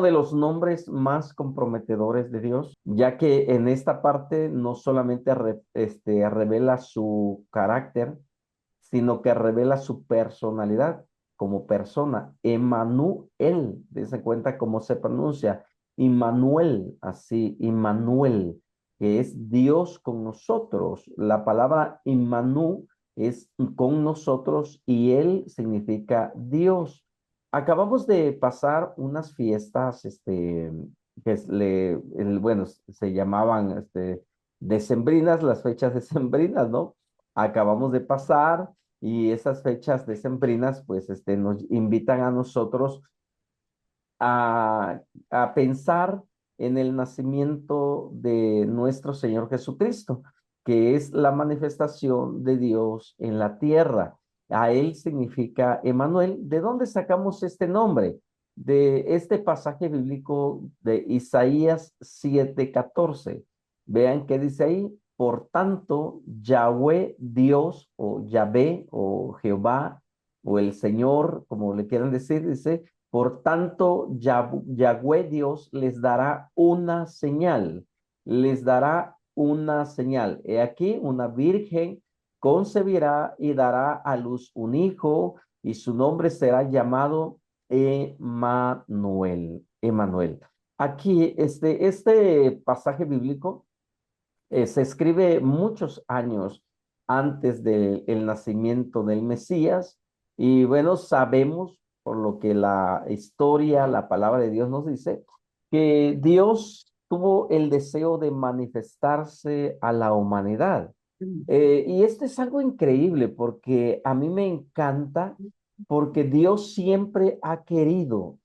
de los nombres más comprometedores de Dios, ya que en esta parte no solamente revela su carácter, sino que revela su personalidad como persona. Emmanuel, dense cuenta cómo se pronuncia. Immanuel, así, Immanuel, que es Dios con nosotros. La palabra Immanuel es con nosotros y él significa Dios. Acabamos de pasar unas fiestas, bueno, se llamaban, decembrinas, las fechas decembrinas, ¿no? Acabamos de pasar y esas fechas decembrinas, pues, nos invitan a nosotros a, a pensar en el nacimiento de nuestro Señor Jesucristo, que es la manifestación de Dios en la tierra. A él significa Emanuel. ¿De dónde sacamos este nombre? De este pasaje bíblico de Isaías 7:14. Vean qué dice ahí. Por tanto, Yahweh Dios o Yahvé o Jehová o el Señor, como le quieran decir, dice, por tanto, Yahweh Dios les dará una señal, les dará una señal. He aquí, una virgen concebirá y dará a luz un hijo, y su nombre será llamado Emmanuel. Emmanuel. Aquí, este pasaje bíblico se escribe muchos años antes del nacimiento del Mesías y bueno, sabemos por lo que la historia, la palabra de Dios nos dice, que Dios tuvo el deseo de manifestarse a la humanidad. Y esto es algo increíble porque a mí me encanta porque Dios siempre ha querido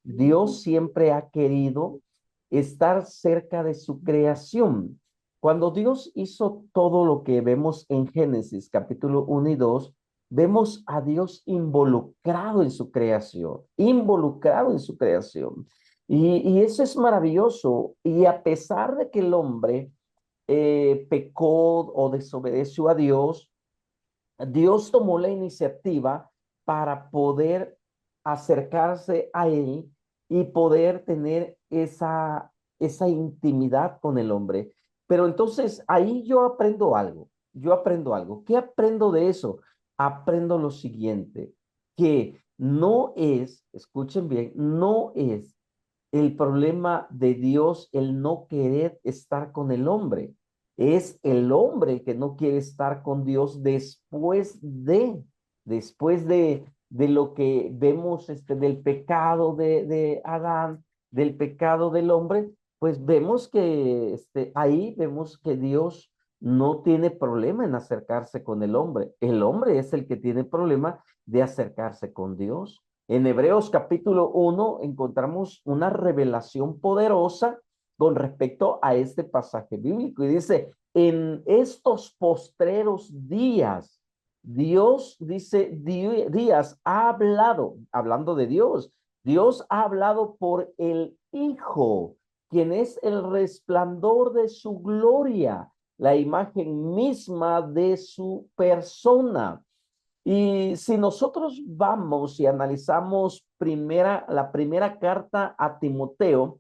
estar cerca de su creación. Cuando Dios hizo todo lo que vemos en Génesis capítulo 1 y 2, vemos a Dios involucrado en su creación, involucrado en su creación. Y eso es maravilloso. Y a pesar de que el hombre pecó o desobedeció a Dios, Dios tomó la iniciativa para poder acercarse a él y poder tener esa intimidad con el hombre. Pero entonces ahí yo aprendo algo. ¿Qué aprendo de eso? Aprendo lo siguiente, que no es, escuchen bien, no es el problema de Dios el no querer estar con el hombre. Es el hombre que no quiere estar con Dios después de lo que vemos del pecado de Adán, del pecado del hombre, pues vemos que ahí vemos que Dios no tiene problema en acercarse con el hombre. El hombre es el que tiene problema de acercarse con Dios. En Hebreos capítulo 1 encontramos una revelación poderosa con respecto a este pasaje bíblico y dice, en estos postreros días, Dios dice, días ha hablado, hablando de Dios ha hablado por el Hijo, quien es el resplandor de su gloria, la imagen misma de su persona. Y si nosotros vamos y analizamos la primera carta a Timoteo,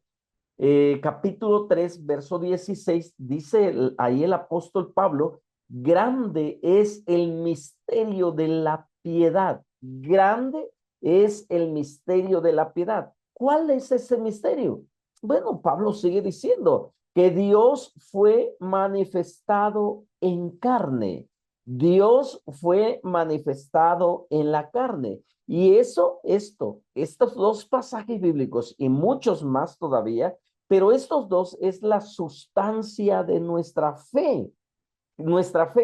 capítulo 3 verso 16 dice ahí el apóstol Pablo, grande es el misterio de la piedad, grande es el misterio de la piedad. ¿Cuál es ese misterio? Bueno, Pablo sigue diciendo que Dios fue manifestado en carne. Dios fue manifestado en la carne. Y estos dos pasajes bíblicos y muchos más todavía, pero estos dos es la sustancia de nuestra fe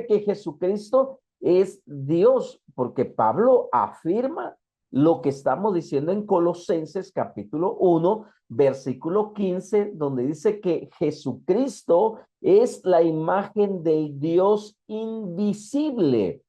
que Jesucristo es Dios, porque Pablo afirma lo que estamos diciendo en Colosenses capítulo 1, versículo 15, donde dice que Jesucristo es la imagen del Dios invisible.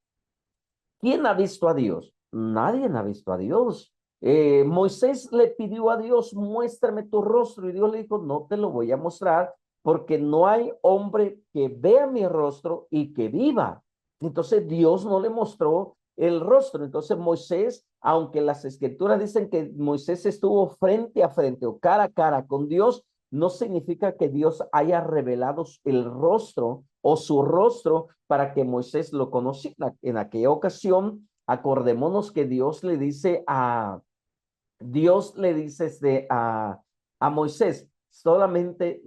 ¿Quién ha visto a Dios? Nadie ha visto a Dios. Moisés le pidió a Dios, muéstrame tu rostro, y Dios le dijo, no te lo voy a mostrar, porque no hay hombre que vea mi rostro y que viva. Entonces Dios no le mostró el rostro. Entonces Moisés, aunque las escrituras dicen que Moisés estuvo frente a frente o cara a cara con Dios, no significa que Dios haya revelado el rostro o su rostro para que Moisés lo conociera. En aquella ocasión, acordémonos que Dios le dice a Moisés, solamente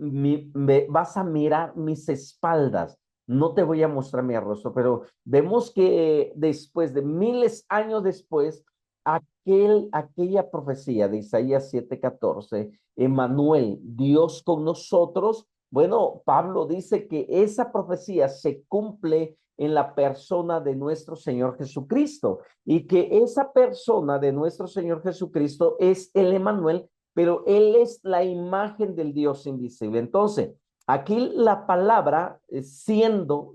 vas a mirar mis espaldas, no te voy a mostrar mi rostro, pero vemos que después de miles de años después, aquella profecía de Isaías 7:14, Emmanuel, Dios con nosotros, bueno, Pablo dice que esa profecía se cumple en la persona de nuestro Señor Jesucristo y que esa persona de nuestro Señor Jesucristo es el Emmanuel, pero Él es la imagen del Dios invisible. Entonces, aquí la palabra siendo,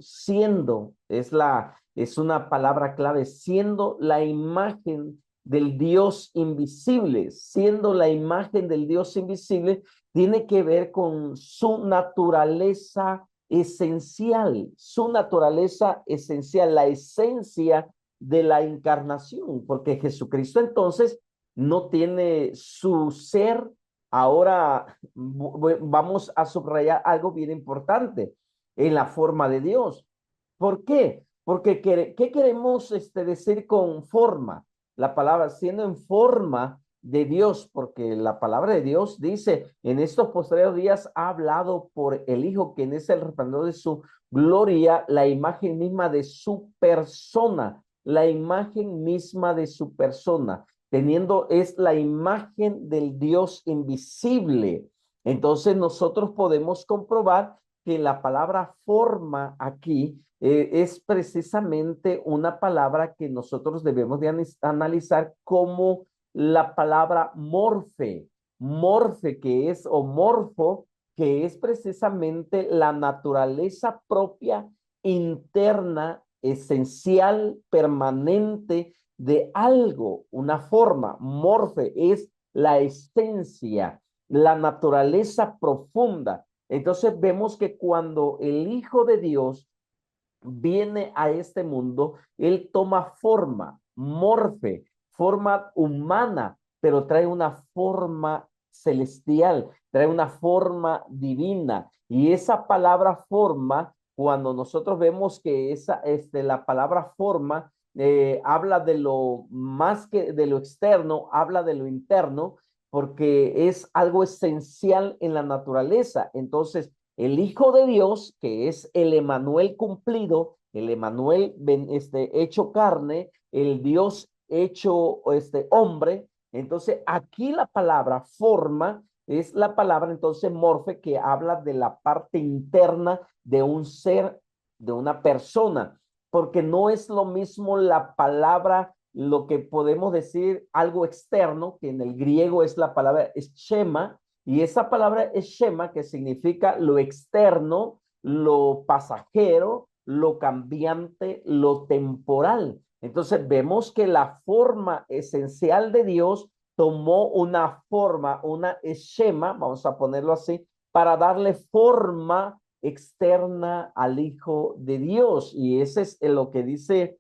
es una palabra clave, siendo la imagen del Dios invisible, siendo la imagen del Dios invisible, tiene que ver con su naturaleza esencial, la esencia de la encarnación, porque Jesucristo entonces no tiene su ser. Ahora vamos a subrayar algo bien importante en la forma de Dios. ¿Por qué? Porque ¿qué queremos decir con forma? La palabra siendo en forma de Dios, porque la palabra de Dios dice, en estos posteriores días ha hablado por el Hijo, quien es el resplandor de su gloria, la imagen misma de su persona, la imagen misma de su persona, es la imagen del Dios invisible. Entonces nosotros podemos comprobar que la palabra forma aquí es precisamente una palabra que nosotros debemos de analizar como la palabra morfe que es, o morfo, que es precisamente la naturaleza propia, interna, esencial, permanente de algo, una forma. Morfe es la esencia, la naturaleza profunda. Entonces vemos que cuando el Hijo de Dios viene a este mundo, él toma forma humana, pero trae una forma celestial, trae una forma divina. Y esa palabra forma, cuando nosotros vemos que la palabra forma habla de lo más que de lo externo, habla de lo interno, porque es algo esencial en la naturaleza. Entonces, el Hijo de Dios, que es el Emmanuel cumplido, el Emmanuel hecho carne, el Dios hecho hombre. Entonces, aquí la palabra forma es la palabra entonces morfe, que habla de la parte interna de un ser, de una persona, porque no es lo mismo la palabra, lo que podemos decir algo externo, que en el griego es la palabra schema, y esa palabra es shema, que significa lo externo, lo pasajero, lo cambiante, lo temporal. Entonces vemos que la forma esencial de Dios tomó una forma, una shema, vamos a ponerlo así, para darle forma externa al Hijo de Dios. Y ese es lo que dice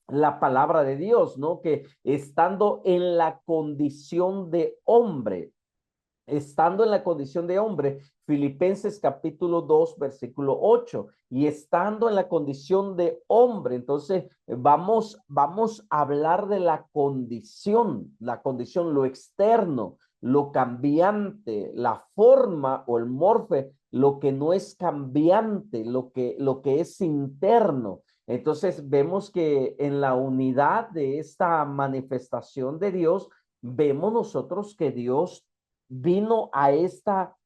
la palabra de Dios, ¿no? Que estando en la condición de hombre, estando en la condición de hombre, Filipenses capítulo 2, versículo 8, y estando en la condición de hombre, entonces vamos a hablar de la condición, lo externo, lo cambiante, la forma o el morfe, lo que no es cambiante, lo que es interno. Entonces vemos que en la unidad de esta manifestación de Dios, vemos nosotros que Dios vino a esta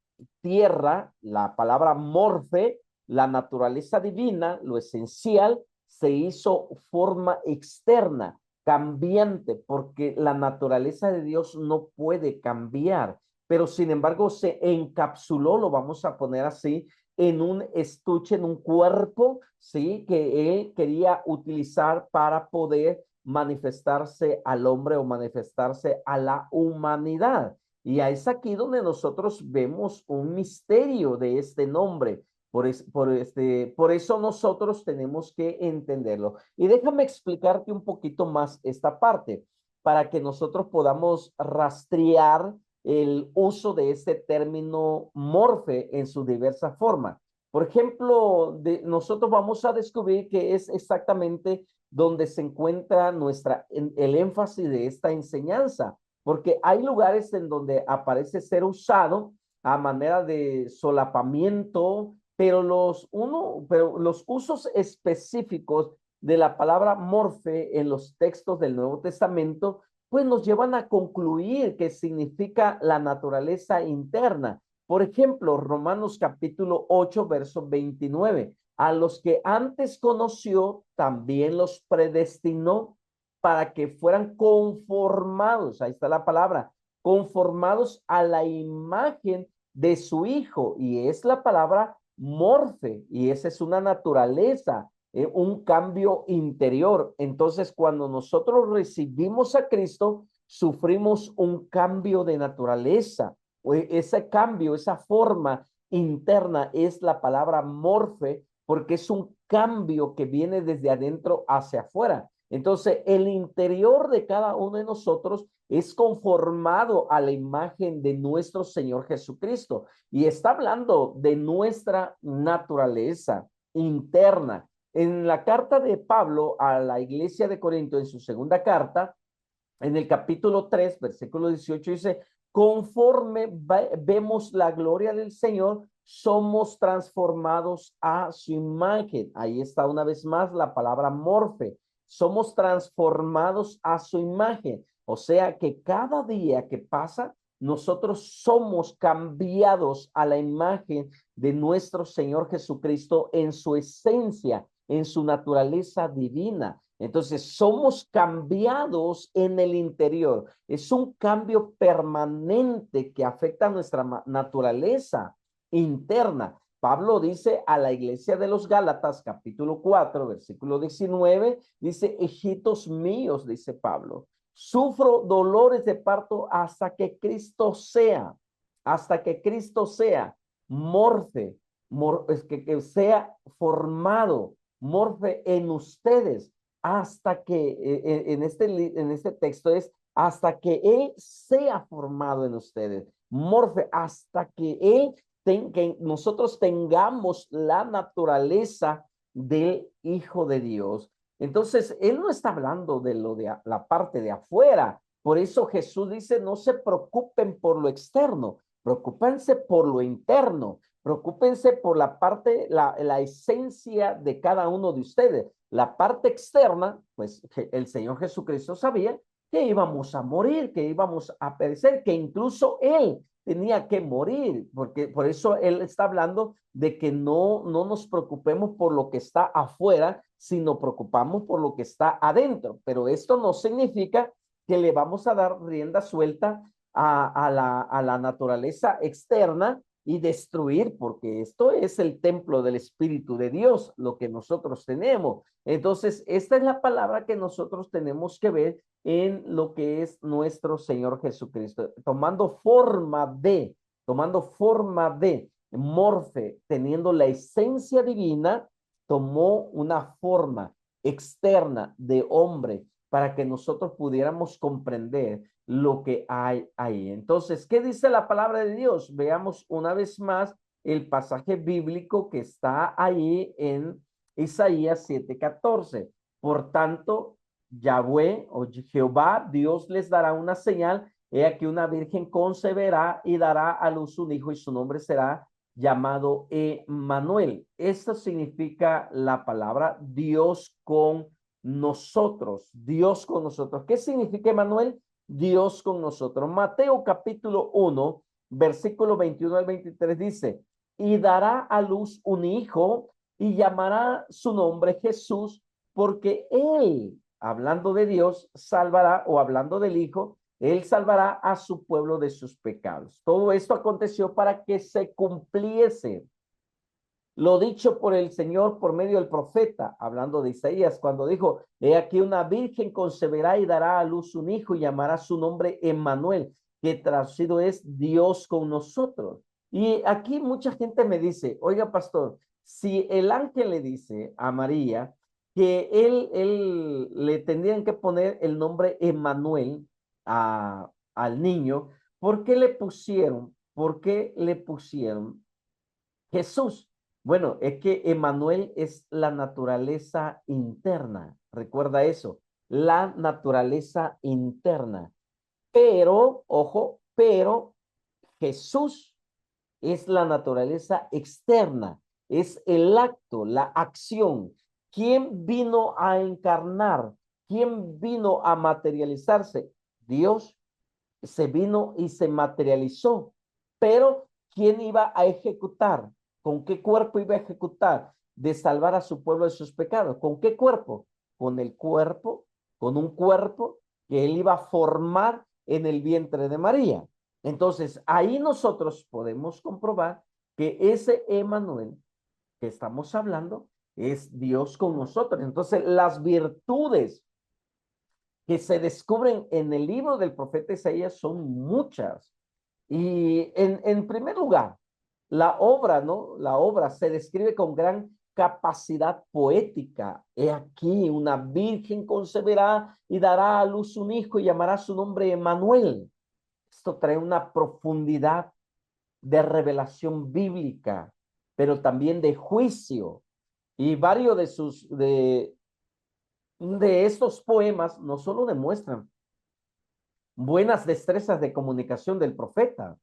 tierra, la palabra morfe, la naturaleza divina, lo esencial, se hizo forma externa, cambiante, porque la naturaleza de Dios no puede cambiar, pero sin embargo se encapsuló, lo vamos a poner así, en un estuche, en un cuerpo, ¿sí? Que él quería utilizar para poder manifestarse al hombre o manifestarse a la humanidad. Y es aquí donde nosotros vemos un misterio de este nombre. Por eso nosotros tenemos que entenderlo. Y déjame explicarte un poquito más esta parte para que nosotros podamos rastrear el uso de este término morfe en su diversa forma. Por ejemplo, nosotros vamos a descubrir que es exactamente donde se encuentra el énfasis de esta enseñanza, porque hay lugares en donde aparece ser usado a manera de solapamiento, pero los usos específicos de la palabra morfe en los textos del Nuevo Testamento, pues nos llevan a concluir que significa la naturaleza interna. Por ejemplo, Romanos capítulo 8, verso 29. A los que antes conoció, también los predestinó para que fueran conformados, ahí está la palabra, conformados a la imagen de su hijo, y es la palabra morfe, y esa es una naturaleza, un cambio interior. Entonces, cuando nosotros recibimos a Cristo, sufrimos un cambio de naturaleza. Ese cambio, esa forma interna es la palabra morfe, porque es un cambio que viene desde adentro hacia afuera. Entonces, el interior de cada uno de nosotros es conformado a la imagen de nuestro Señor Jesucristo. Y está hablando de nuestra naturaleza interna. En la carta de Pablo a la iglesia de Corinto, en su segunda carta, en el capítulo 3, versículo 18, dice, conforme vemos la gloria del Señor, somos transformados a su imagen. Ahí está una vez más la palabra morfe. Somos transformados a su imagen. O sea que cada día que pasa, nosotros somos cambiados a la imagen de nuestro Señor Jesucristo en su esencia, en su naturaleza divina. Entonces, somos cambiados en el interior. Es un cambio permanente que afecta a nuestra naturaleza interna. Pablo dice a la iglesia de los Gálatas, capítulo 4, versículo 19, dice, hijitos míos, dice Pablo, sufro dolores de parto hasta que Cristo sea, morfe, que sea formado, morfe en ustedes, hasta que en este texto es hasta que Él sea formado en ustedes, morfe, hasta que que nosotros tengamos la naturaleza del Hijo de Dios. Entonces, Él no está hablando de la parte de afuera. Por eso Jesús dice, no se preocupen por lo externo, preocúpense por lo interno. Preocúpense por la parte, la esencia de cada uno de ustedes. La parte externa, pues el Señor Jesucristo sabía que íbamos a morir, que íbamos a perecer, que incluso Él tenía que morir, porque por eso Él está hablando de que no nos preocupemos por lo que está afuera, sino preocupamos por lo que está adentro. Pero esto no significa que le vamos a dar rienda suelta a la naturaleza externa y destruir, porque esto es el templo del Espíritu de Dios, lo que nosotros tenemos. Entonces, esta es la palabra que nosotros tenemos que ver en lo que es nuestro Señor Jesucristo, tomando forma de morfe, teniendo la esencia divina, tomó una forma externa de hombre para que nosotros pudiéramos comprender lo que hay ahí. Entonces, ¿qué dice la palabra de Dios? Veamos una vez más el pasaje bíblico que está ahí en Isaías 7:14. Por tanto, Yahweh o Jehová, Dios les dará una señal. He aquí una virgen concebirá y dará a luz un hijo y su nombre será llamado Emmanuel. Esto significa la palabra Dios con nosotros. Dios con nosotros. ¿Qué significa Emmanuel? Dios con nosotros. Mateo capítulo 1, versículo 21 al 23 dice, y dará a luz un hijo y llamará su nombre Jesús, porque él, hablando de Dios, salvará, o hablando del Hijo, él salvará a su pueblo de sus pecados. Todo esto aconteció para que se cumpliese lo dicho por el Señor por medio del profeta, hablando de Isaías, cuando dijo, he aquí una virgen concebirá y dará a luz un hijo y llamará su nombre Emmanuel, que traducido es Dios con nosotros. Y aquí mucha gente me dice, oiga, pastor, si el ángel le dice a María que él le tendrían que poner el nombre Emmanuel al niño, por qué le pusieron Jesús? Bueno, es que Emmanuel es la naturaleza interna, recuerda eso, la naturaleza interna. Pero, ojo, pero Jesús es la naturaleza externa, es el acto, la acción. ¿Quién vino a encarnar? ¿Quién vino a materializarse? Dios se vino y se materializó. Pero ¿quién iba a ejecutar? ¿Con qué cuerpo iba a ejecutar? De salvar a su pueblo de sus pecados. ¿Con qué cuerpo? Con el cuerpo, con un cuerpo que él iba a formar en el vientre de María. Entonces, ahí nosotros podemos comprobar que ese Emmanuel que estamos hablando es Dios con nosotros. Entonces, las virtudes que se descubren en el libro del profeta Isaías son muchas. Y en primer lugar, la obra, ¿no? La obra se describe con gran capacidad poética. He aquí, una virgen concebirá y dará a luz un hijo y llamará su nombre Emmanuel. Esto trae una profundidad de revelación bíblica, pero también de juicio. Y varios de estos poemas no solo demuestran buenas destrezas de comunicación del profeta,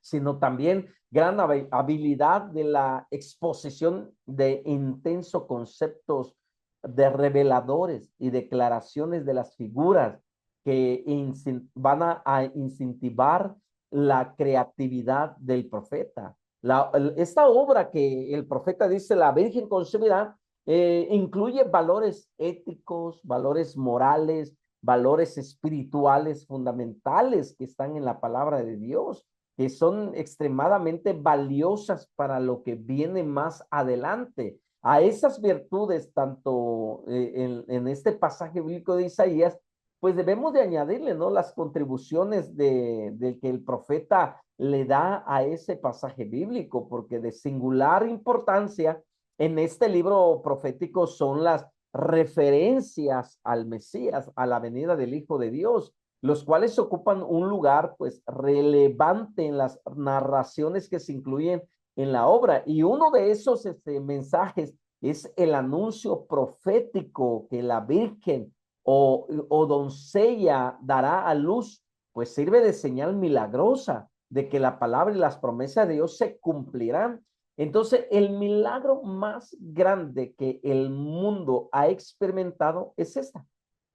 sino también gran habilidad de la exposición de intensos conceptos de reveladores y declaraciones de las figuras que van a incentivar la creatividad del profeta. Esta obra que el profeta dice, la Virgen concebirá, incluye valores éticos, valores morales, valores espirituales fundamentales que están en la palabra de Dios, que son extremadamente valiosas para lo que viene más adelante. A esas virtudes, tanto en este pasaje bíblico de Isaías, pues debemos de añadirle, ¿no? Las contribuciones de que el profeta le da a ese pasaje bíblico, porque de singular importancia en este libro profético son las referencias al Mesías, a la venida del Hijo de Dios, los cuales ocupan un lugar pues relevante en las narraciones que se incluyen en la obra. Y uno de esos mensajes es el anuncio profético que la Virgen o doncella dará a luz, pues sirve de señal milagrosa de que la palabra y las promesas de Dios se cumplirán. Entonces, el milagro más grande que el mundo ha experimentado es esta,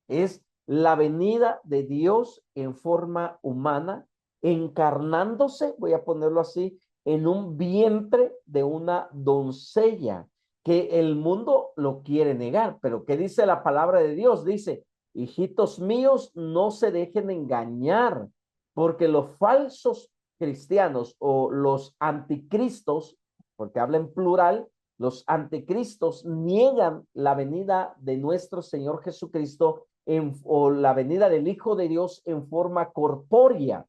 es la venida de Dios en forma humana, encarnándose, voy a ponerlo así, en un vientre de una doncella, que el mundo lo quiere negar, pero ¿qué dice la palabra de Dios? Dice, hijitos míos, no se dejen engañar, porque los falsos cristianos o los anticristos, porque habla en plural, los anticristos niegan la venida de nuestro Señor Jesucristo o la venida del Hijo de Dios en forma corpórea.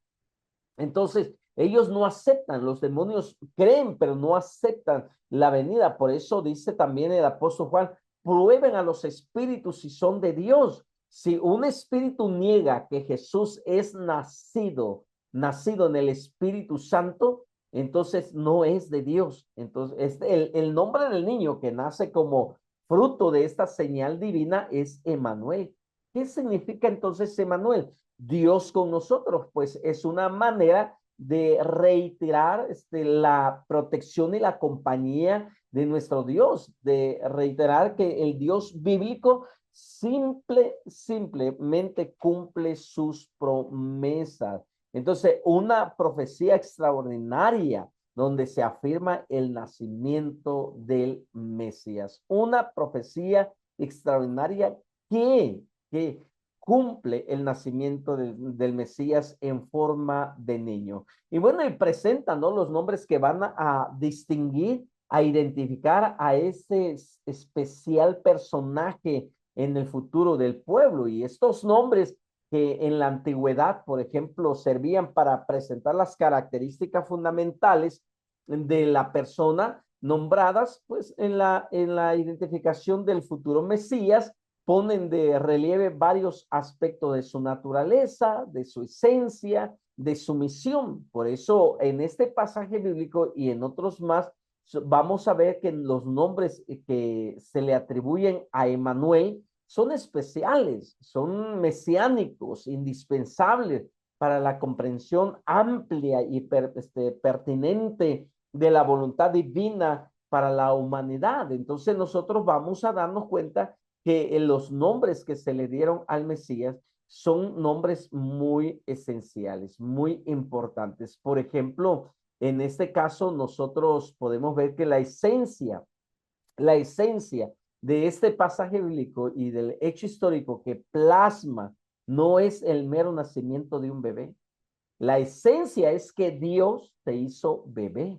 Entonces, ellos no aceptan, los demonios creen, pero no aceptan la venida. Por eso dice también el apóstol Juan, prueben a los espíritus si son de Dios. Si un espíritu niega que Jesús es nacido en el Espíritu Santo, entonces no es de Dios. Entonces, el nombre del niño que nace como fruto de esta señal divina es Emmanuel. ¿Qué significa entonces Emmanuel? Dios con nosotros, pues es una manera de reiterar la protección y la compañía de nuestro Dios, de reiterar que el Dios bíblico simplemente cumple sus promesas. Entonces, una profecía extraordinaria donde se afirma el nacimiento del Mesías. Una profecía extraordinaria que cumple el nacimiento del Mesías en forma de niño. Y bueno, y presentan, ¿no?, los nombres que van a distinguir, a identificar a ese especial personaje en el futuro del pueblo. Y estos nombres que en la antigüedad, por ejemplo, servían para presentar las características fundamentales de la persona nombradas, pues en la identificación del futuro Mesías, ponen de relieve varios aspectos de su naturaleza, de su esencia, de su misión. Por eso, en este pasaje bíblico y en otros más, vamos a ver que los nombres que se le atribuyen a Emmanuel son especiales, son mesiánicos, indispensables para la comprensión amplia y pertinente de la voluntad divina para la humanidad. Entonces nosotros vamos a darnos cuenta que los nombres que se le dieron al Mesías son nombres muy esenciales, muy importantes. Por ejemplo, en este caso nosotros podemos ver que la esencia de este pasaje bíblico y del hecho histórico que plasma no es el mero nacimiento de un bebé. La esencia es que Dios se hizo bebé.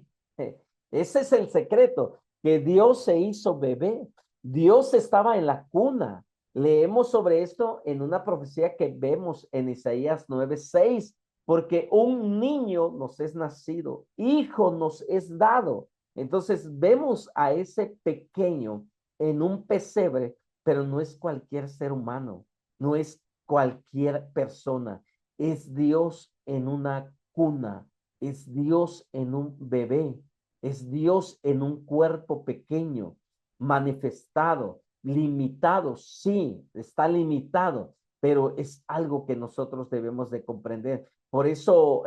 Ese es el secreto, que Dios se hizo bebé. Dios estaba en la cuna. Leemos sobre esto en una profecía que vemos en Isaías 9:6, porque un niño nos es nacido, hijo nos es dado. Entonces vemos a ese pequeño en un pesebre, pero no es cualquier ser humano, no es cualquier persona, es Dios en una cuna, es Dios en un bebé, es Dios en un cuerpo pequeño, manifestado, limitado, sí, está limitado, pero es algo que nosotros debemos de comprender. Por eso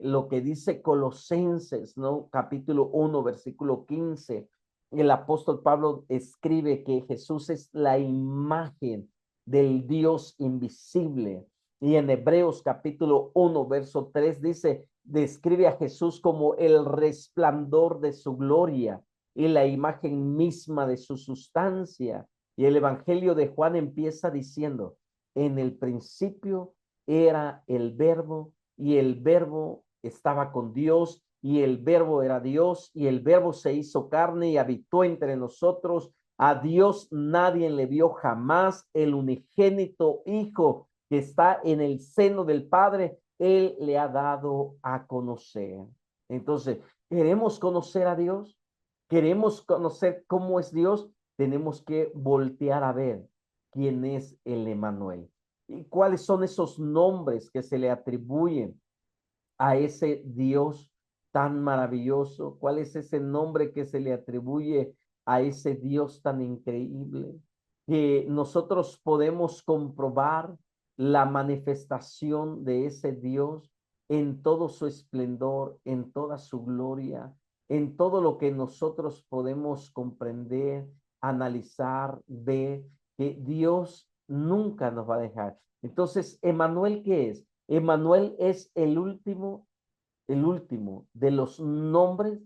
lo que dice Colosenses, ¿no? Capítulo 1, versículo 15, el apóstol Pablo escribe que Jesús es la imagen del Dios invisible. Y en Hebreos capítulo 1, verso 3 dice, describe a Jesús como el resplandor de su gloria y la imagen misma de su sustancia. Y el Evangelio de Juan empieza diciendo, en el principio era el verbo y el verbo estaba con Dios y el verbo era Dios y el verbo se hizo carne y habitó entre nosotros. A Dios nadie le vio jamás, el unigénito Hijo que está en el seno del Padre, Él le ha dado a conocer. Entonces, ¿queremos conocer a Dios? ¿Queremos conocer cómo es Dios? Tenemos que voltear a ver quién es el Emmanuel y cuáles son esos nombres que se le atribuyen a ese Dios tan maravilloso, cuál es ese nombre que se le atribuye a ese Dios tan increíble, que nosotros podemos comprobar la manifestación de ese Dios en todo su esplendor, en toda su gloria, en todo lo que nosotros podemos comprender, analizar, ver, que Dios nunca nos va a dejar. Entonces, ¿Emmanuel qué es? Emmanuel es el último de los nombres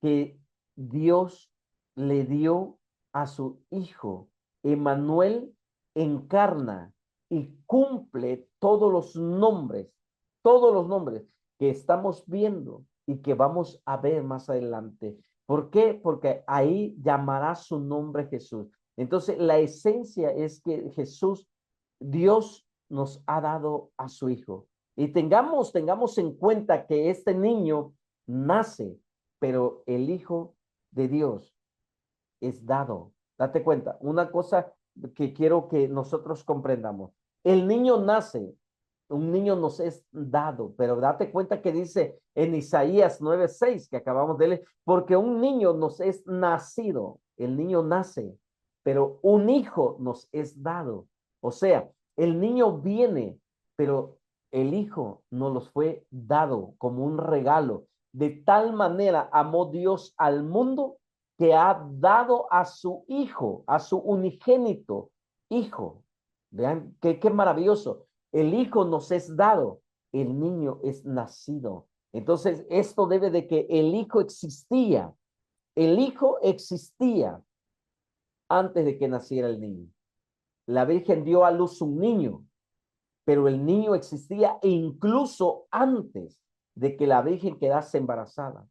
que Dios le dio a su Hijo. Emmanuel encarna y cumple todos los nombres que estamos viendo y que vamos a ver más adelante. ¿Por qué? Porque ahí llamará su nombre Jesús. Entonces, la esencia es que Jesús, Dios nos ha dado a su Hijo. Y tengamos en cuenta que este niño nace, pero el Hijo de Dios es dado. Date cuenta, una cosa que quiero que nosotros comprendamos. El niño nace, un niño nos es dado, pero date cuenta que dice en Isaías 9:6 que acabamos de leer, porque un niño nos es nacido, el niño nace, pero un hijo nos es dado. O sea, el niño viene, pero el hijo nos los fue dado como un regalo. De tal manera amó Dios al mundo que ha dado a su hijo, a su unigénito hijo. Vean qué maravilloso. El hijo nos es dado, el niño es nacido. Entonces, esto debe de que el hijo existía. El hijo existía antes de que naciera el niño. La Virgen dio a luz un niño, pero el niño existía incluso antes de que la Virgen quedase embarazada.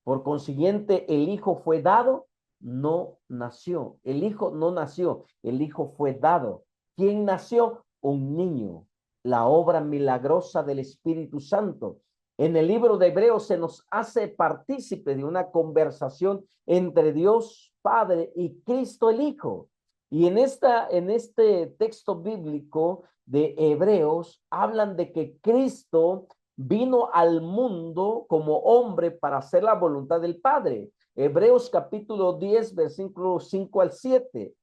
Por consiguiente, el hijo fue dado, no nació. El hijo no nació, el hijo fue dado. ¿Quién nació? Un niño. la obra milagrosa del Espíritu Santo. En el libro de Hebreos se nos hace partícipe de una conversación entre Dios Padre y Cristo el Hijo. Y en este texto bíblico de Hebreos hablan de que Cristo vino al mundo como hombre para hacer la voluntad del Padre. Hebreos capítulo 10, versículos 5 al 7.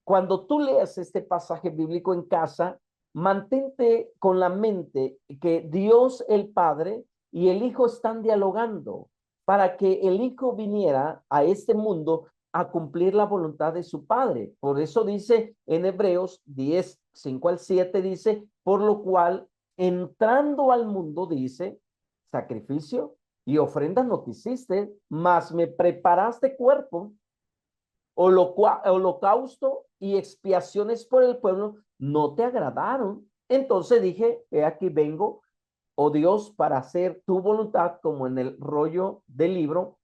Cuando tú leas este pasaje bíblico en casa, mantente con la mente que Dios el Padre y el Hijo están dialogando para que el Hijo viniera a este mundo a cumplir la voluntad de su Padre. Por eso dice en Hebreos 10, 5 al 7, dice, por lo cual, entrando al mundo, dice, sacrificio y ofrenda no quisiste, mas me preparaste cuerpo, holocausto y expiaciones por el pueblo no te agradaron. Entonces dije, he aquí vengo, oh Dios, para hacer tu voluntad, como en el rollo del libro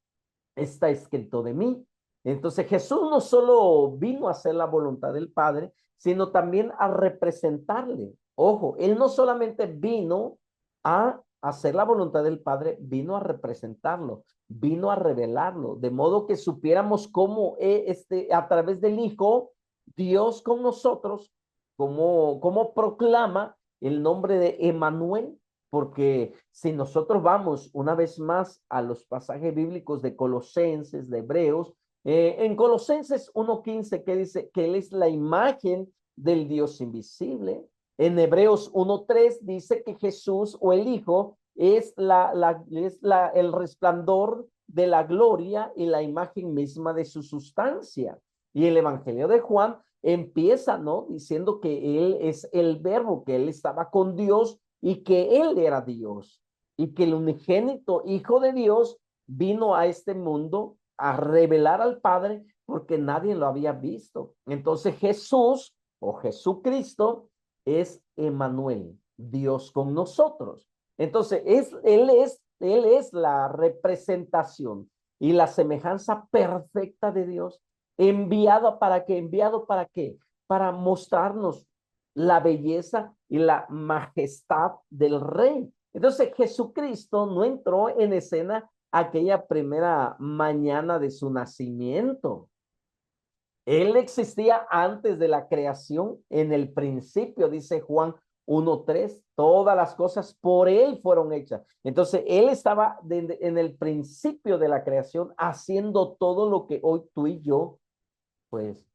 está escrito de mí. Entonces Jesús no solo vino a hacer la voluntad del Padre, sino también a representarle. Ojo, él no solamente vino a hacer la voluntad del Padre, vino a representarlo, vino a revelarlo, de modo que supiéramos cómo a través del Hijo, Dios con nosotros, cómo proclama el nombre de Emanuel, porque si nosotros vamos una vez más a los pasajes bíblicos de Colosenses, de Hebreos, en Colosenses 1:15, que dice que Él es la imagen del Dios invisible. En Hebreos 1:3 dice que Jesús o el Hijo es el resplandor de la gloria y la imagen misma de su sustancia. Y el Evangelio de Juan empieza, ¿no? Diciendo que Él es el verbo, que Él estaba con Dios y que Él era Dios y que el unigénito Hijo de Dios vino a este mundo a revelar al Padre porque nadie lo había visto. Entonces Jesús o Jesucristo es Emanuel, Dios con nosotros. Entonces él es la representación y la semejanza perfecta de Dios, enviado para qué, para mostrarnos la belleza y la majestad del rey. Entonces Jesucristo no entró en escena aquella primera mañana de su nacimiento. Él existía antes de la creación, en el principio, dice Juan 1:3, todas las cosas por él fueron hechas. Entonces, él estaba en el principio de la creación haciendo todo lo que hoy tú y yo, pues,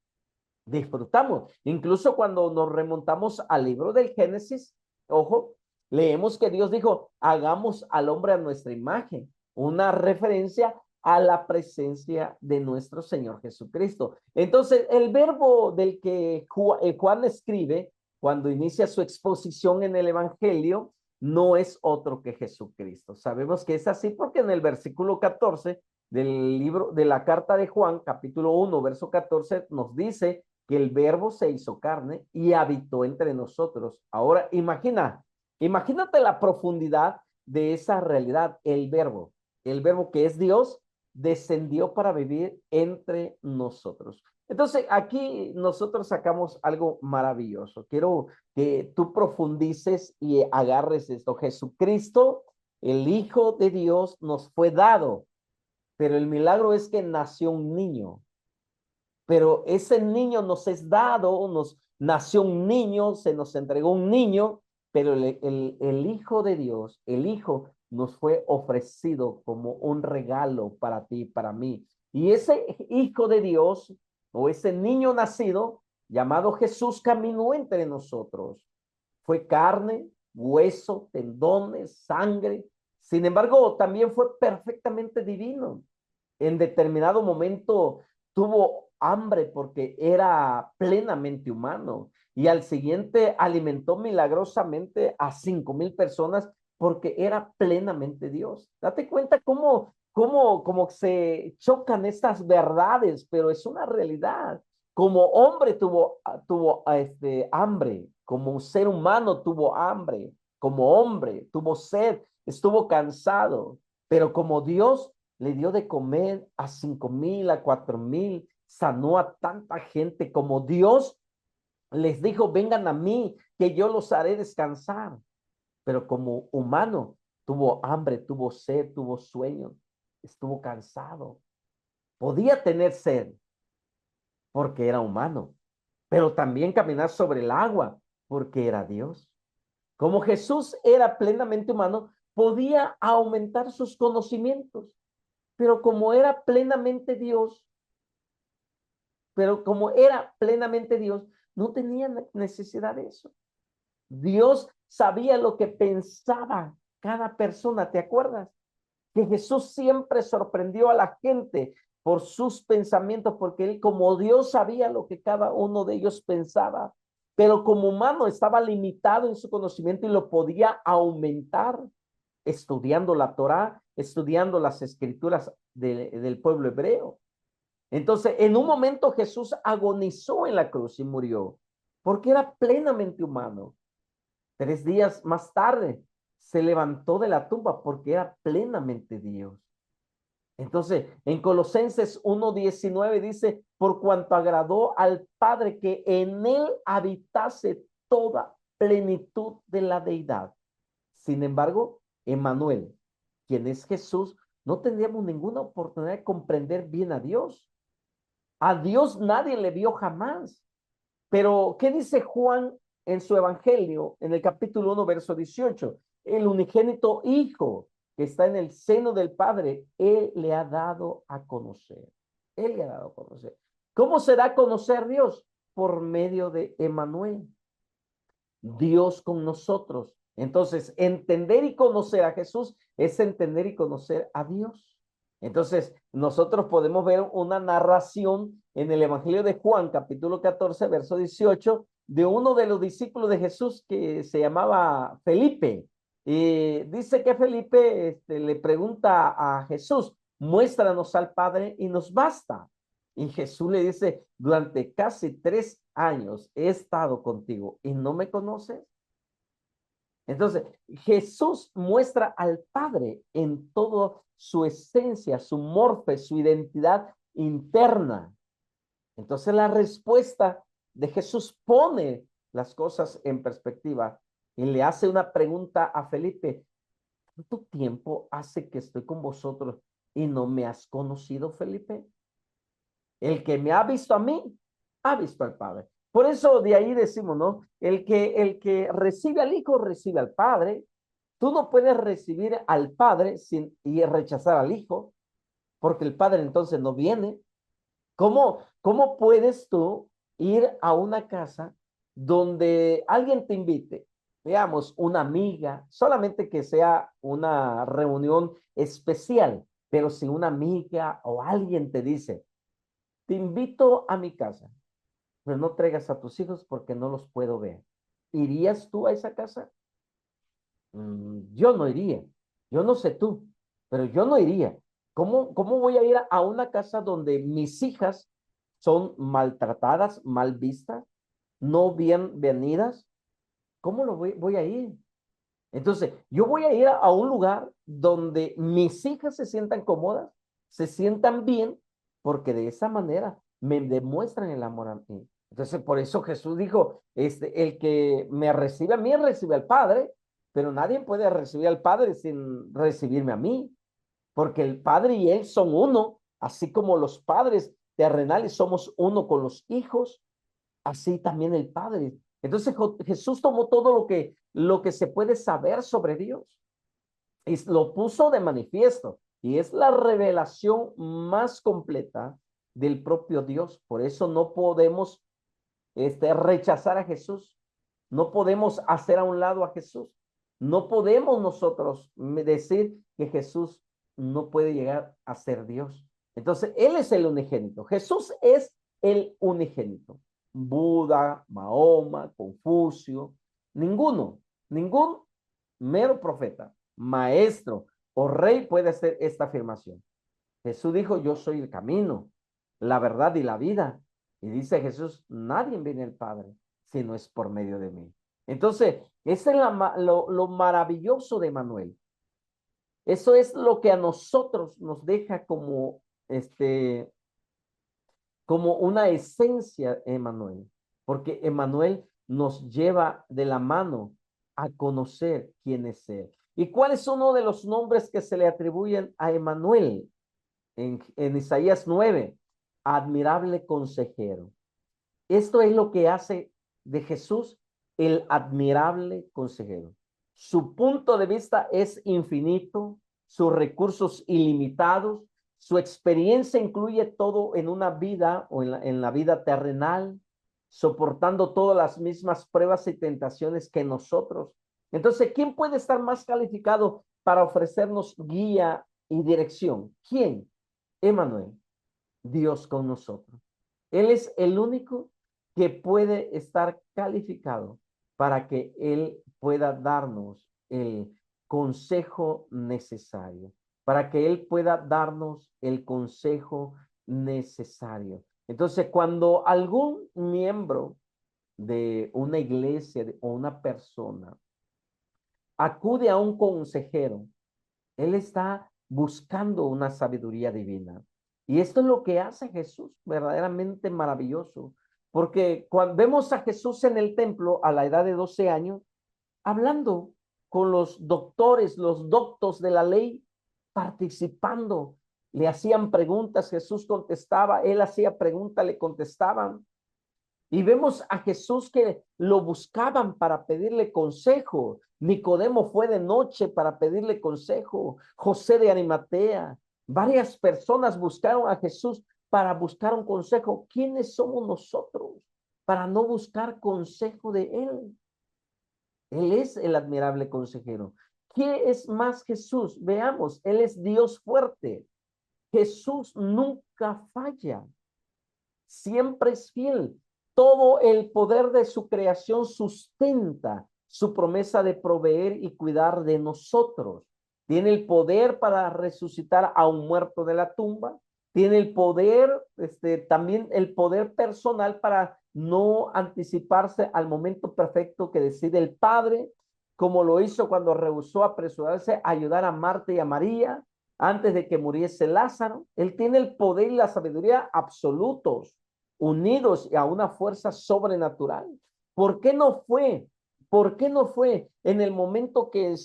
disfrutamos. Incluso cuando nos remontamos al libro del Génesis, ojo, leemos que Dios dijo, hagamos al hombre a nuestra imagen, una referencia a la presencia de nuestro Señor Jesucristo. Entonces, el verbo del que Juan escribe cuando inicia su exposición en el Evangelio no es otro que Jesucristo. Sabemos que es así porque en el versículo 14 del libro de la carta de Juan, capítulo 1, verso 14, nos dice que el verbo se hizo carne y habitó entre nosotros. Ahora, imagínate la profundidad de esa realidad. El verbo que es Dios, descendió para vivir entre nosotros. Entonces, aquí nosotros sacamos algo maravilloso. Quiero que tú profundices y agarres esto. Jesucristo, el Hijo de Dios, nos fue dado, pero el milagro es que nació un niño, pero ese niño nos es dado, nos nació un niño, se nos entregó un niño, pero el Hijo de Dios, el Hijo nos fue ofrecido como un regalo para ti, para mí. Y ese Hijo de Dios o ese niño nacido llamado Jesús caminó entre nosotros. Fue carne, hueso, tendones, sangre. Sin embargo, también fue perfectamente divino. En determinado momento tuvo hambre porque era plenamente humano y al siguiente alimentó milagrosamente a 5,000 personas porque era plenamente Dios. Date cuenta cómo se chocan estas verdades, pero es una realidad. Como hombre tuvo hambre, como un ser humano tuvo hambre, como hombre tuvo sed, estuvo cansado, pero como Dios le dio de comer a 5,000, a 4,000, sanó a tanta gente como Dios, les dijo, vengan a mí, que yo los haré descansar. Pero como humano, tuvo hambre, tuvo sed, tuvo sueño, estuvo cansado. Podía tener sed porque era humano, pero también caminar sobre el agua porque era Dios. Como Jesús era plenamente humano, podía aumentar sus conocimientos, pero como era plenamente Dios, no tenía necesidad de eso. Dios sabía lo que pensaba cada persona, ¿te acuerdas? Que Jesús siempre sorprendió a la gente por sus pensamientos, porque él como Dios sabía lo que cada uno de ellos pensaba, pero como humano estaba limitado en su conocimiento y lo podía aumentar estudiando la Torá, estudiando las escrituras del pueblo hebreo. Entonces, en un momento Jesús agonizó en la cruz y murió, porque era plenamente humano. 3 días más tarde se levantó de la tumba porque era plenamente Dios. Entonces, en Colosenses 1:19 dice, por cuanto agradó al Padre que en él habitase toda plenitud de la deidad. Sin embargo, Emmanuel, quien es Jesús, no tendríamos ninguna oportunidad de comprender bien a Dios. A Dios nadie le vio jamás. Pero, ¿qué dice Juan en su evangelio, en el capítulo 1, verso 18? El unigénito Hijo que está en el seno del Padre, Él le ha dado a conocer. Él le ha dado a conocer. ¿Cómo se da a conocer Dios? Por medio de Emmanuel, Dios con nosotros. Entonces, entender y conocer a Jesús es entender y conocer a Dios. Entonces, nosotros podemos ver una narración en el Evangelio de Juan, capítulo 14, verso 18, de uno de los discípulos de Jesús que se llamaba Felipe. Y dice que Felipe le pregunta a Jesús, muéstranos al Padre y nos basta. Y Jesús le dice, durante casi 3 años he estado contigo y no me conoces. Entonces, Jesús muestra al Padre en toda su esencia, su morfe, su identidad interna. Entonces, la respuesta de Jesús pone las cosas en perspectiva y le hace una pregunta a Felipe. ¿Cuánto tiempo hace que estoy con vosotros y no me has conocido, Felipe? El que me ha visto a mí, ha visto al Padre. Por eso de ahí decimos, ¿no? El que recibe al Hijo, recibe al Padre. Tú no puedes recibir al Padre y rechazar al Hijo, porque el Padre entonces no viene. ¿Cómo puedes tú ir a una casa donde alguien te invite? Veamos, una amiga, solamente que sea una reunión especial, pero si una amiga o alguien te dice, te invito a mi casa, pero no traigas a tus hijos porque no los puedo ver. ¿Irías tú a esa casa? Yo no iría. Yo no sé tú, pero yo no iría. ¿Cómo voy a ir a una casa donde mis hijas son maltratadas, mal vistas, no bien venidas? ¿Cómo voy a ir? Entonces, yo voy a ir a un lugar donde mis hijas se sientan cómodas, se sientan bien, porque de esa manera me demuestran el amor a mí. Entonces, por eso Jesús dijo, el que me recibe a mí, recibe al Padre, pero nadie puede recibir al Padre sin recibirme a mí, porque el Padre y Él son uno, así como los padres terrenales somos uno con los hijos, así también el Padre. Entonces Jesús tomó todo lo que se puede saber sobre Dios y lo puso de manifiesto. Y es la revelación más completa del propio Dios. Por eso no podemos rechazar a Jesús. No podemos hacer a un lado a Jesús. No podemos nosotros decir que Jesús no puede llegar a ser Dios. Entonces, Él es el unigénito. Jesús es el unigénito. Buda, Mahoma, Confucio, ningún mero profeta, maestro o rey puede hacer esta afirmación. Jesús dijo, yo soy el camino, la verdad y la vida. Y dice Jesús, nadie viene al Padre si no es por medio de mí. Entonces, ese es lo maravilloso de Manuel. Eso es lo que a nosotros nos deja como una esencia, Emmanuel. porque Emmanuel nos lleva de la mano a conocer quién es Él. ¿Y cuál es uno de los nombres que se le atribuyen a Emmanuel? En Isaías 9, admirable consejero. Esto es lo que hace de Jesús el admirable consejero. Su punto de vista es infinito, sus recursos ilimitados, su experiencia incluye todo en una vida o en la vida terrenal, soportando todas las mismas pruebas y tentaciones que nosotros. Entonces, ¿quién puede estar más calificado para ofrecernos guía y dirección? ¿Quién? Emmanuel, Dios con nosotros. Él es el único que puede estar calificado para que Él pueda darnos el consejo necesario, para que Él pueda darnos el consejo necesario. Entonces, cuando algún miembro de una iglesia o una persona acude a un consejero, él está buscando una sabiduría divina. Y esto es lo que hace Jesús, verdaderamente maravilloso. Porque cuando vemos a Jesús en el templo a la edad de 12 años, hablando con los doctores, los doctos de la ley, participando, le hacían preguntas, Jesús contestaba, él hacía preguntas, le contestaban. Y vemos a Jesús que lo buscaban para pedirle consejo. Nicodemo fue de noche para pedirle consejo. José de Arimatea. Varias personas buscaron a Jesús para buscar un consejo. ¿Quiénes somos nosotros para no buscar consejo de Él? Él es el admirable consejero. ¿Qué es más Jesús? Veamos, Él es Dios fuerte. Jesús nunca falla, siempre es fiel. Todo el poder de su creación sustenta su promesa de proveer y cuidar de nosotros. Tiene el poder para resucitar a un muerto de la tumba. Tiene el poder, también el poder personal para no anticiparse al momento perfecto que decide el Padre, como lo hizo cuando rehusó apresurarse a ayudar a Marta y a María antes de que muriese Lázaro. Él tiene el poder y la sabiduría absolutos, unidos a una fuerza sobrenatural. ¿Por qué no fue? ¿Por qué no fue en el momento que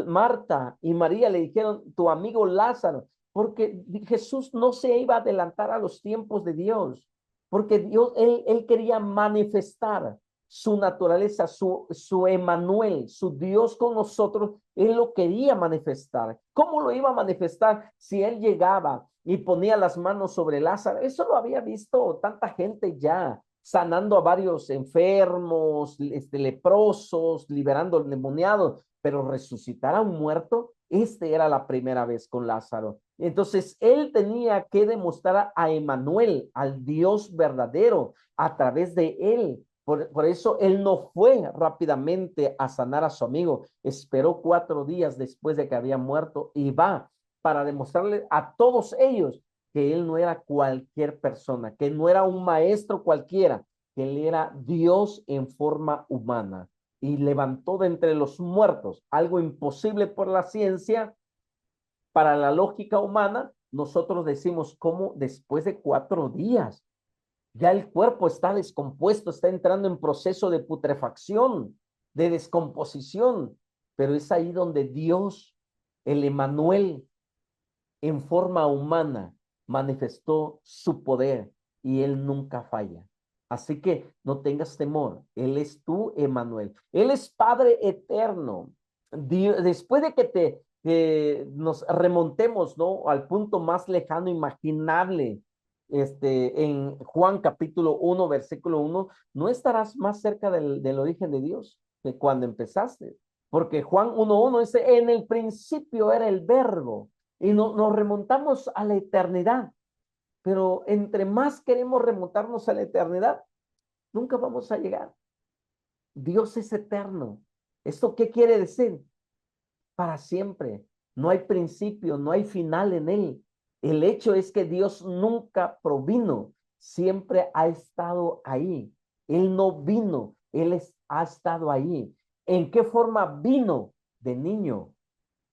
Marta y María le dijeron, tu amigo Lázaro? Porque Jesús no se iba a adelantar a los tiempos de Dios, porque Dios, él quería manifestar su naturaleza, su Emmanuel, su Dios con nosotros, él lo quería manifestar. ¿Cómo lo iba a manifestar si él llegaba y ponía las manos sobre Lázaro? Eso lo había visto tanta gente ya, sanando a varios enfermos, leprosos, liberando endemoniados, pero resucitar a un muerto, era la primera vez con Lázaro. Entonces, él tenía que demostrar a Emmanuel, al Dios verdadero, a través de él. Por eso él no fue rápidamente a sanar a su amigo, esperó 4 días después de que había muerto y va para demostrarle a todos ellos que él no era cualquier persona, que no era un maestro cualquiera, que él era Dios en forma humana y levantó de entre los muertos, algo imposible por la ciencia, para la lógica humana. Nosotros decimos, ¿cómo después de 4 días? Ya el cuerpo está descompuesto, está entrando en proceso de putrefacción, de descomposición, pero es ahí donde Dios, el Emmanuel, en forma humana, manifestó su poder y él nunca falla. Así que no tengas temor, él es tu Emmanuel, él es Padre eterno. Después de que nos remontemos, ¿no?, al punto más lejano imaginable, en Juan capítulo 1, versículo 1, no estarás más cerca del origen de Dios que cuando empezaste, porque Juan 1:1 dice, en el principio era el verbo, y nos remontamos a la eternidad, pero entre más queremos remontarnos a la eternidad, nunca vamos a llegar. Dios es eterno. ¿Esto qué quiere decir? Para siempre. No hay principio, no hay final en él. El hecho es que Dios nunca provino, siempre ha estado ahí. Él no vino, ha estado ahí. ¿En qué forma vino? De niño,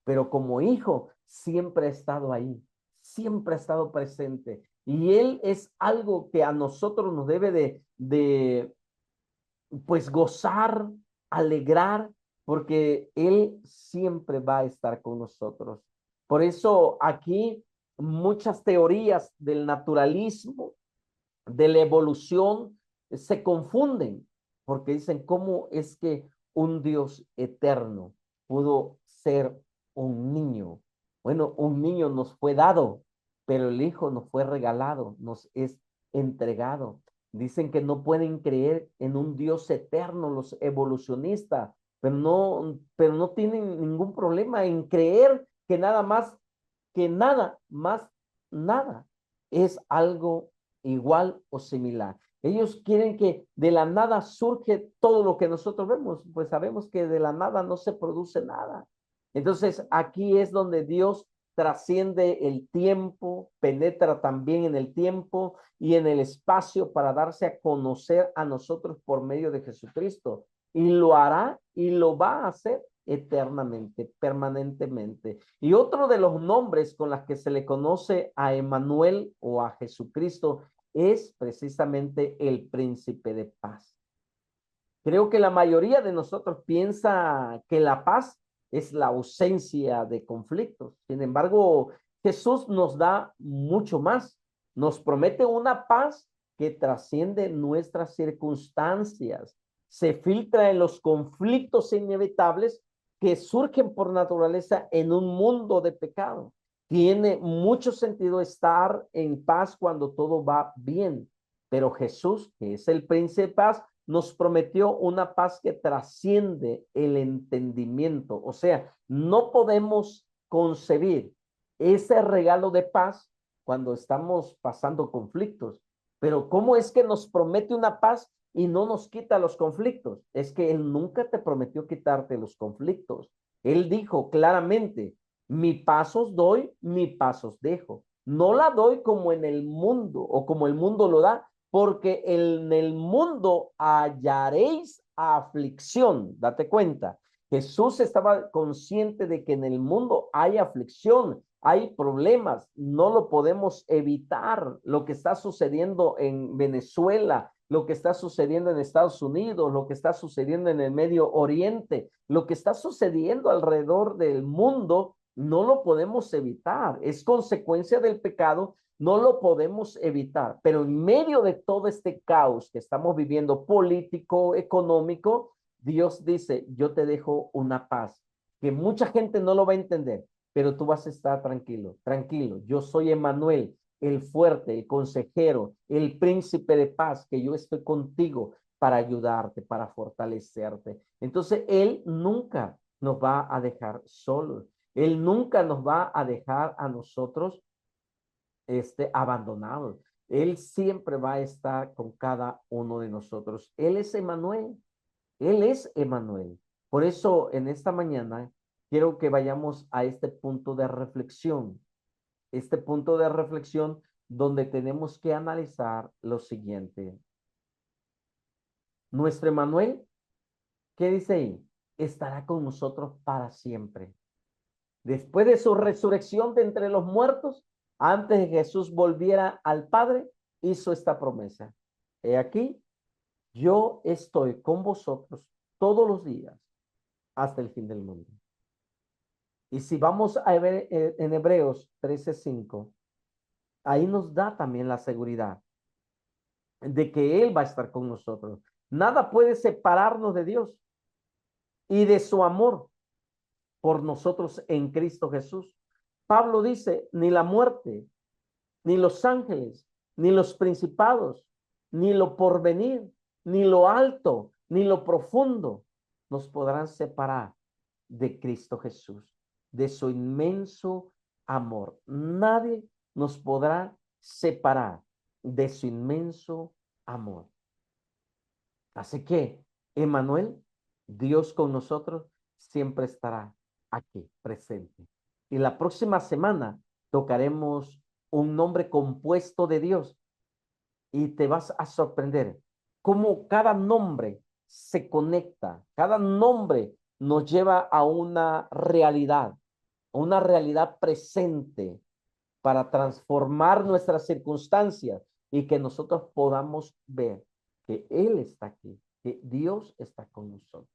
pero como hijo siempre ha estado ahí, siempre ha estado presente. Y él es algo que a nosotros nos debe de pues gozar, alegrar, porque Él siempre va a estar con nosotros. Por eso aquí muchas teorías del naturalismo, de la evolución, se confunden, porque dicen, ¿cómo es que un Dios eterno pudo ser un niño? Bueno, un niño nos fue dado, pero el Hijo nos fue regalado, nos es entregado. Dicen que no pueden creer en un Dios eterno los evolucionistas, pero no tienen ningún problema en creer que nada más, que nada más, nada es algo igual o similar. Ellos quieren que de la nada surge todo lo que nosotros vemos, pues sabemos que de la nada no se produce nada. Entonces aquí es donde Dios trasciende el tiempo, penetra también en el tiempo y en el espacio para darse a conocer a nosotros por medio de Jesucristo. Y lo hará y lo va a hacer eternamente, permanentemente. Y otro de los nombres con los que se le conoce a Emmanuel o a Jesucristo es precisamente el príncipe de paz. Creo que la mayoría de nosotros piensa que la paz es la ausencia de conflictos. Sin embargo, Jesús nos da mucho más. Nos promete una paz que trasciende nuestras circunstancias, se filtra en los conflictos inevitables que surgen por naturaleza en un mundo de pecado. Tiene mucho sentido estar en paz cuando todo va bien, pero Jesús, que es el príncipe de paz, nos prometió una paz que trasciende el entendimiento. O sea, no podemos concebir ese regalo de paz cuando estamos pasando conflictos. Pero ¿cómo es que nos promete una paz y no nos quita los conflictos? Es que Él nunca te prometió quitarte los conflictos. Él dijo claramente, mi paz os doy, mi paz os dejo. No la doy como en el mundo o como el mundo lo da, porque en el mundo hallaréis aflicción. Date cuenta, Jesús estaba consciente de que en el mundo hay aflicción, hay problemas, no lo podemos evitar. Lo que está sucediendo en Venezuela, lo que está sucediendo en Estados Unidos, lo que está sucediendo en el Medio Oriente, lo que está sucediendo alrededor del mundo, no lo podemos evitar. Es consecuencia del pecado, no lo podemos evitar, pero en medio de todo este caos que estamos viviendo político, económico, Dios dice, yo te dejo una paz, que mucha gente no lo va a entender, pero tú vas a estar tranquilo, tranquilo. Yo soy Emmanuel, el fuerte, el consejero, el príncipe de paz, que yo estoy contigo para ayudarte, para fortalecerte. Entonces, Él nunca nos va a dejar solos. Él nunca nos va a dejar a nosotros abandonados. Él siempre va a estar con cada uno de nosotros. Él es Emmanuel. Él es Emmanuel. Por eso en esta mañana quiero que vayamos a este punto de reflexión. Este punto de reflexión donde tenemos que analizar lo siguiente. Nuestro Emmanuel, ¿qué dice ahí? Estará con nosotros para siempre. Después de su resurrección de entre los muertos, antes de Jesús volviera al Padre, hizo esta promesa. He aquí, yo estoy con vosotros todos los días hasta el fin del mundo. Y si vamos a ver en Hebreos 13:5, ahí nos da también la seguridad de que Él va a estar con nosotros. Nada puede separarnos de Dios y de su amor por nosotros en Cristo Jesús. Pablo dice, ni la muerte, ni los ángeles, ni los principados, ni lo porvenir, ni lo alto, ni lo profundo nos podrán separar de Cristo Jesús, de su inmenso amor. Nadie nos podrá separar de su inmenso amor. Así que, Emmanuel, Dios con nosotros, siempre estará aquí presente. Y la próxima semana tocaremos un nombre compuesto de Dios y te vas a sorprender cómo cada nombre se conecta, cada nombre nos lleva a una realidad presente para transformar nuestras circunstancias y que nosotros podamos ver que Él está aquí, que Dios está con nosotros.